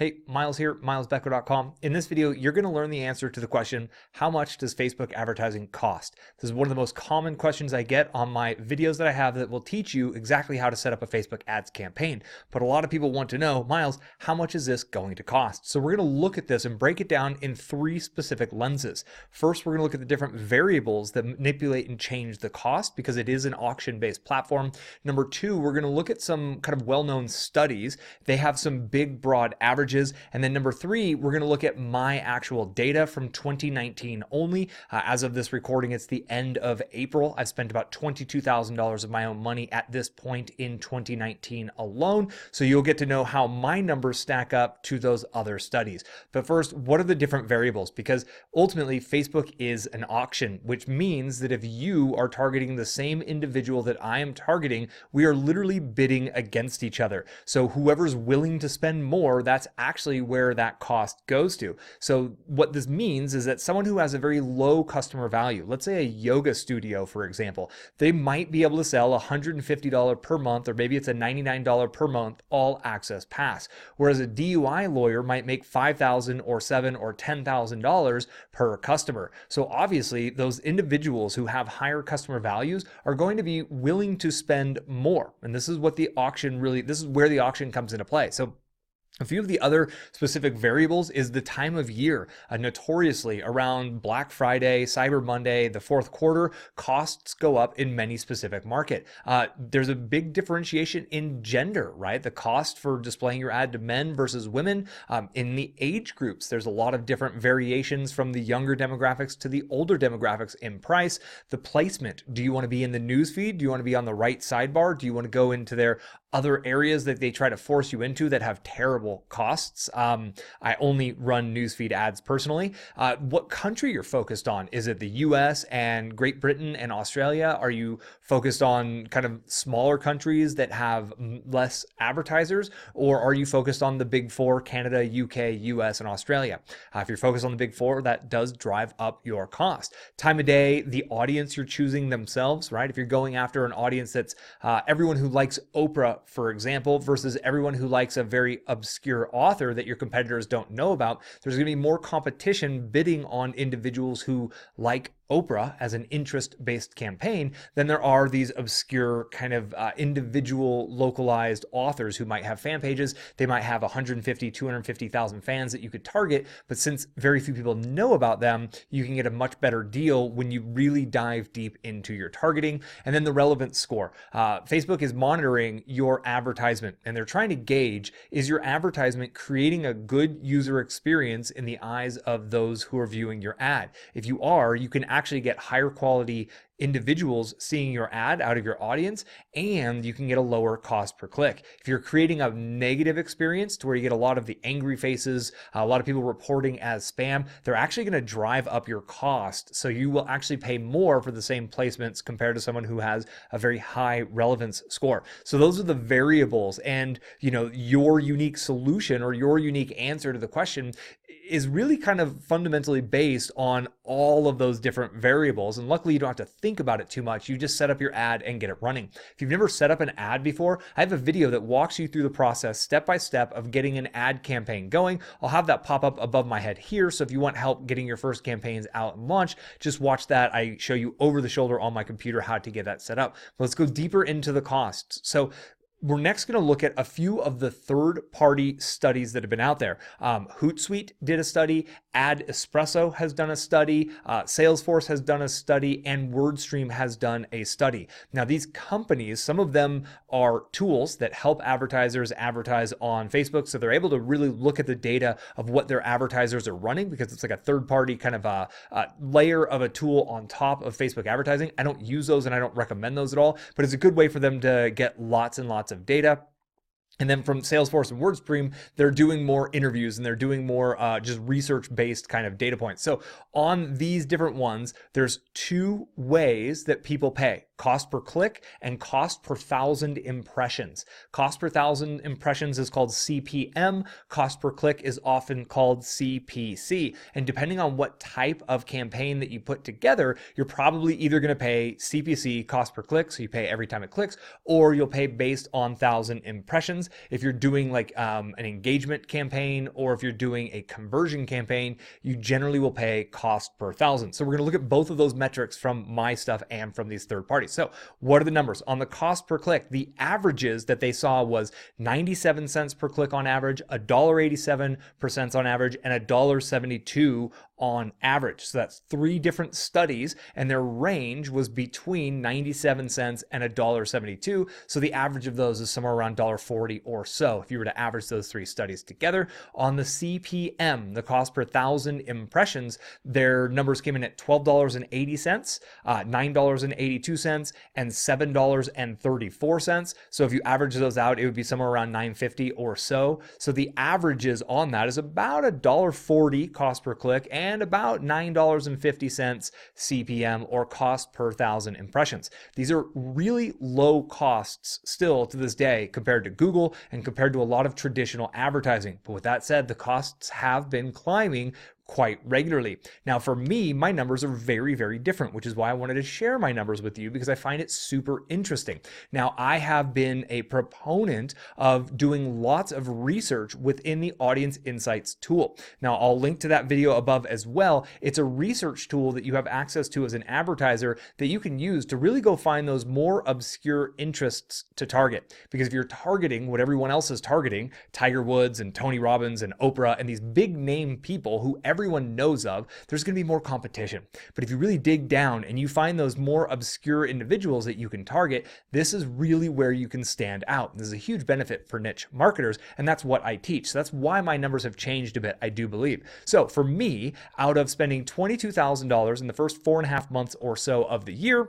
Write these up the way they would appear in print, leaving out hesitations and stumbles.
Hey, Miles here, milesbecker.com. In this video, you're going to learn the answer to the question, how much does Facebook advertising cost? This is one of the most common questions I get on my videos that I have that will teach you exactly how to set up a Facebook ads campaign. But a lot of people want to know, Miles, how much is this going to cost? So we're going to look at this and break it down in three specific lenses. First, we're going to look at the different variables that manipulate and change the cost because it is an auction-based platform. Number two, we're going to look at some kind of well-known studies. They have some big, broad averages. And then number three, we're going to look at my actual data from 2019 only. As of this recording, it's the end of April. I've spent about $22,000 of my own money at this point in 2019 alone. So you'll get to know how my numbers stack up to those other studies. But first, what are the different variables? Because ultimately, Facebook is an auction, which means that if you are targeting the same individual that I am targeting, we are literally bidding against each other. So whoever's willing to spend more, that's actually where that cost goes to. So what this means is that someone who has a very low customer value, let's say a yoga studio, for example, they might be able to sell $150 per month, or maybe it's a $99 per month all access pass. Whereas a DUI lawyer might make $5,000 or $7,000 or $10,000 per customer. So obviously those individuals who have higher customer values are going to be willing to spend more. And this is what the auction really, this is where the auction comes into play. So a few of the other specific variables is the time of year. Notoriously around Black Friday, Cyber Monday, the fourth quarter, costs go up in many specific markets. There's a big differentiation in gender, right? The cost for displaying your ad to men versus women. In the age groups, there's a lot of different variations from the younger demographics to the older demographics in price. The placement, do you want to be in the newsfeed? Do you want to be on the right sidebar? Do you want to go into their other areas that they try to force you into that have terrible costs? I only run newsfeed ads personally. What country you're focused on? Is it the US and Great Britain and Australia? Are you focused on kind of smaller countries that have less advertisers? Or are you focused on the big four, Canada, UK, US, and Australia? If you're focused on the big four, that does drive up your cost. Time of day, the audience you're choosing themselves, right? If you're going after an audience that's everyone who likes Oprah, for example, versus everyone who likes a very obscure author that your competitors don't know about, there's going to be more competition bidding on individuals who like Oprah as an interest-based campaign than there are these obscure kind of individual localized authors who might have fan pages. They might have 150, 250,000 fans that you could target, but since very few people know about them, you can get a much better deal when you really dive deep into your targeting. And then the relevance score. Facebook is monitoring your advertisement, and they're trying to gauge, is your advertisement creating a good user experience in the eyes of those who are viewing your ad? If you are, you can actually get higher quality individuals seeing your ad out of your audience, and you can get a lower cost per click. If you're creating a negative experience to where you get a lot of the angry faces, a lot of people reporting as spam, they're actually going to drive up your cost. So you will actually pay more for the same placements compared to someone who has a very high relevance score. So those are the variables, and your unique solution or your unique answer to the question is really kind of fundamentally based on all of those different variables. And luckily you don't have to think about it too much. You just set up your ad and get it running. If you've never set up an ad before, I have a video that walks you through the process step by step of getting an ad campaign going. I'll have that pop up above my head here. So if you want help getting your first campaigns out and launch, just watch that. I show you over the shoulder on my computer how to get that set up. Let's go deeper into the costs. So we're next going to look at a few of the third-party studies that have been out there. Hootsuite did a study, Ad Espresso has done a study, Salesforce has done a study, and WordStream has done a study. Now, these companies, some of them are tools that help advertisers advertise on Facebook, so they're able to really look at the data of what their advertisers are running because it's like a third-party kind of a layer of a tool on top of Facebook advertising. I don't use those and I don't recommend those at all, but it's a good way for them to get lots and lots of data. And then from Salesforce and WordStream, they're doing more interviews and they're doing more just research-based kind of data points. So on these different ones, there's two ways that people pay: cost per click and cost per 1,000 impressions. Cost per 1,000 impressions is called CPM. Cost per click is often called CPC. And depending on what type of campaign that you put together, you're probably either going to pay CPC, cost per click, so you pay every time it clicks, or you'll pay based on 1,000 impressions. If you're doing like an engagement campaign, or if you're doing a conversion campaign, you generally will pay cost per 1,000. So we're going to look at both of those metrics from my stuff and from these third parties. So what are the numbers? On the cost per click, the averages that they saw was 97 cents per click on average, $1.87 on average, and $1.72 on average. So that's 3 different studies, and their range was between 97 cents and $1.72. So the average of those is somewhere around $1.40 or so if you were to average those 3 studies together. On the CPM, the cost per 1,000 impressions, their numbers came in at $12.80, $9.82, and $7.34. So if you average those out, it would be somewhere around $9.50 or so. So the averages on that is about $1.40 cost per click and about $9.50 CPM, or cost per 1,000 impressions. These are really low costs still to this day compared to Google and compared to a lot of traditional advertising. But with that said, the costs have been climbing quite regularly. Now for me, my numbers are very, very different, which is why I wanted to share my numbers with you, because I find it super interesting. Now I have been a proponent of doing lots of research within the Audience Insights tool. Now I'll link to that video above as well. It's a research tool that you have access to as an advertiser that you can use to really go find those more obscure interests to target. Because if you're targeting what everyone else is targeting, Tiger Woods and Tony Robbins and Oprah and these big name people who everyone knows of, there's going to be more competition. But if you really dig down and you find those more obscure individuals that you can target, this is really where you can stand out. This is a huge benefit for niche marketers, and that's what I teach. So that's why my numbers have changed a bit, I do believe. So for me, out of spending $22,000 in the first 4.5 months or so of the year,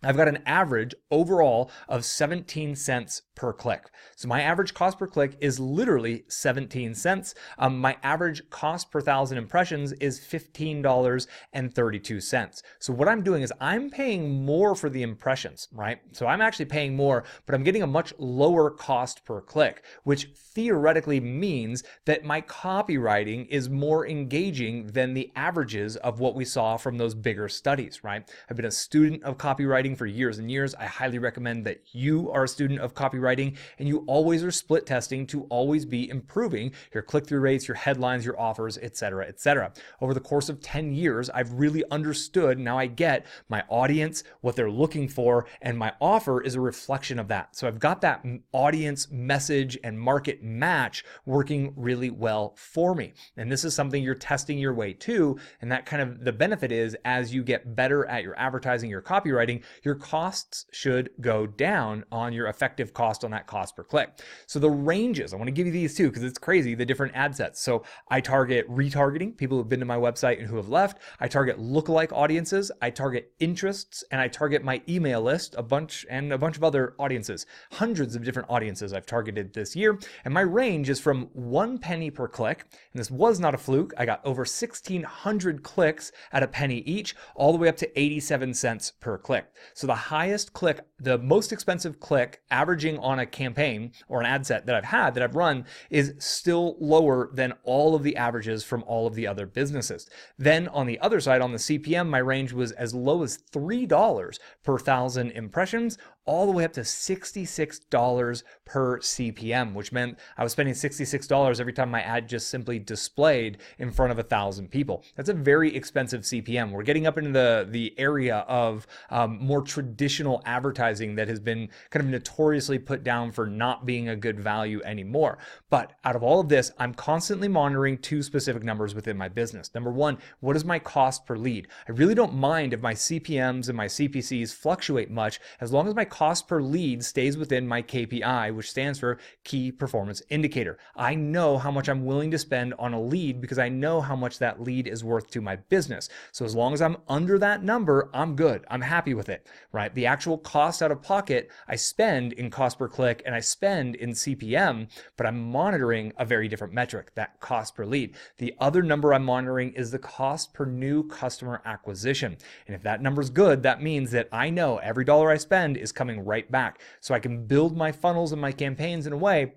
I've got an average overall of 17 cents per click. So my average cost per click is literally 17 cents. My average cost per 1,000 impressions is $15.32. So what I'm doing is I'm paying more for the impressions, right? So I'm actually paying more, but I'm getting a much lower cost per click, which theoretically means that my copywriting is more engaging than the averages of what we saw from those bigger studies, right? I've been a student of copywriting for years and years. I highly recommend that you are a student of copywriting and you always are split testing to always be improving your click-through rates, your headlines, your offers, etc., etc. Over the course of 10 years, I've really understood, now I get my audience, what they're looking for, and my offer is a reflection of that. So I've got that audience message and market match working really well for me. And this is something you're testing your way to, and that kind of the benefit is as you get better at your advertising, your copywriting, your costs should go down on your effective cost on that cost per click. So the ranges, I want to give you these too, because it's crazy, the different ad sets. So I target retargeting, people who've been to my website and who have left. I target lookalike audiences. I target interests, and I target my email list, a bunch of other audiences. Hundreds of different audiences I've targeted this year. And my range is from 1 penny per click. And this was not a fluke. I got over 1,600 clicks at a penny each, all the way up to 87 cents per click. So the highest click, the most expensive click averaging on a campaign or an ad set that I've run is still lower than all of the averages from all of the other businesses. Then on the other side, on the CPM, my range was as low as $3 per 1,000 impressions, all the way up to $66 per CPM, which meant I was spending $66 every time my ad just simply displayed in front of 1,000 people. That's a very expensive CPM. We're getting up into the area of more traditional advertising that has been kind of notoriously put down for not being a good value anymore. But out of all of this, I'm constantly monitoring 2 specific numbers within my business. Number 1, what is my cost per lead? I really don't mind if my CPMs and my CPCs fluctuate much, as long as my cost per lead stays within my KPI, which stands for Key Performance Indicator. I know how much I'm willing to spend on a lead because I know how much that lead is worth to my business. So as long as I'm under that number, I'm good. I'm happy with it. right? The actual cost out of pocket, I spend in cost per click and I spend in CPM, but I'm monitoring a very different metric, that cost per lead. The other number I'm monitoring is the cost per new customer acquisition. And if that number's good, that means that I know every dollar I spend is coming right back. So I can build my funnels and my campaigns in a way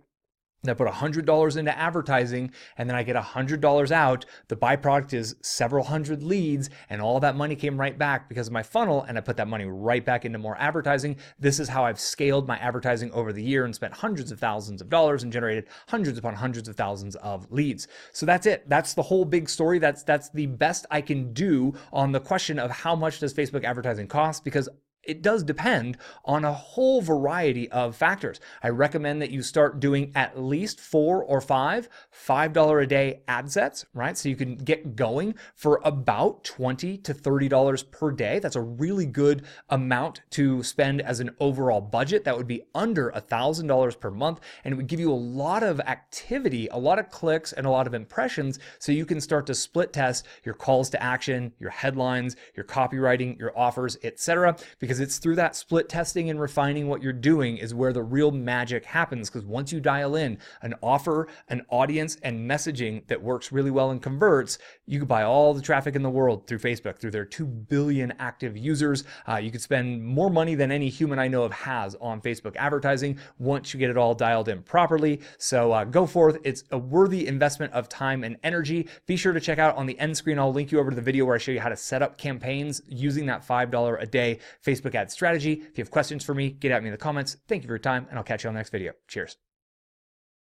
that put $100 into advertising and then I get $100 out. The byproduct is several hundred leads and all that money came right back because of my funnel, and I put that money right back into more advertising. This is how I've scaled my advertising over the year and spent hundreds of thousands of dollars and generated hundreds upon hundreds of thousands of leads. So that's it. That's the whole big story. That's the best I can do on the question of how much does Facebook advertising cost, because it does depend on a whole variety of factors. I recommend that you start doing at least 4 or 5 $5 a day ad sets, right? So you can get going for about $20 to $30 per day. That's a really good amount to spend as an overall budget. That would be under $1,000 per month, and it would give you a lot of activity, a lot of clicks, and a lot of impressions, so you can start to split test your calls to action, your headlines, your copywriting, your offers, etc. Because it's through that split testing and refining what you're doing is where the real magic happens. Because once you dial in an offer, an audience, and messaging that works really well and converts, you could buy all the traffic in the world through Facebook, through their 2 billion active users. You could spend more money than any human I know of has on Facebook advertising once you get it all dialed in properly. So go forth. It's a worthy investment of time and energy. Be sure to check out on the end screen. I'll link you over to the video where I show you how to set up campaigns using that $5 a day Facebook ad strategy. If you have questions for me, get at me in the comments. Thank you for your time, and I'll catch you on the next video. Cheers.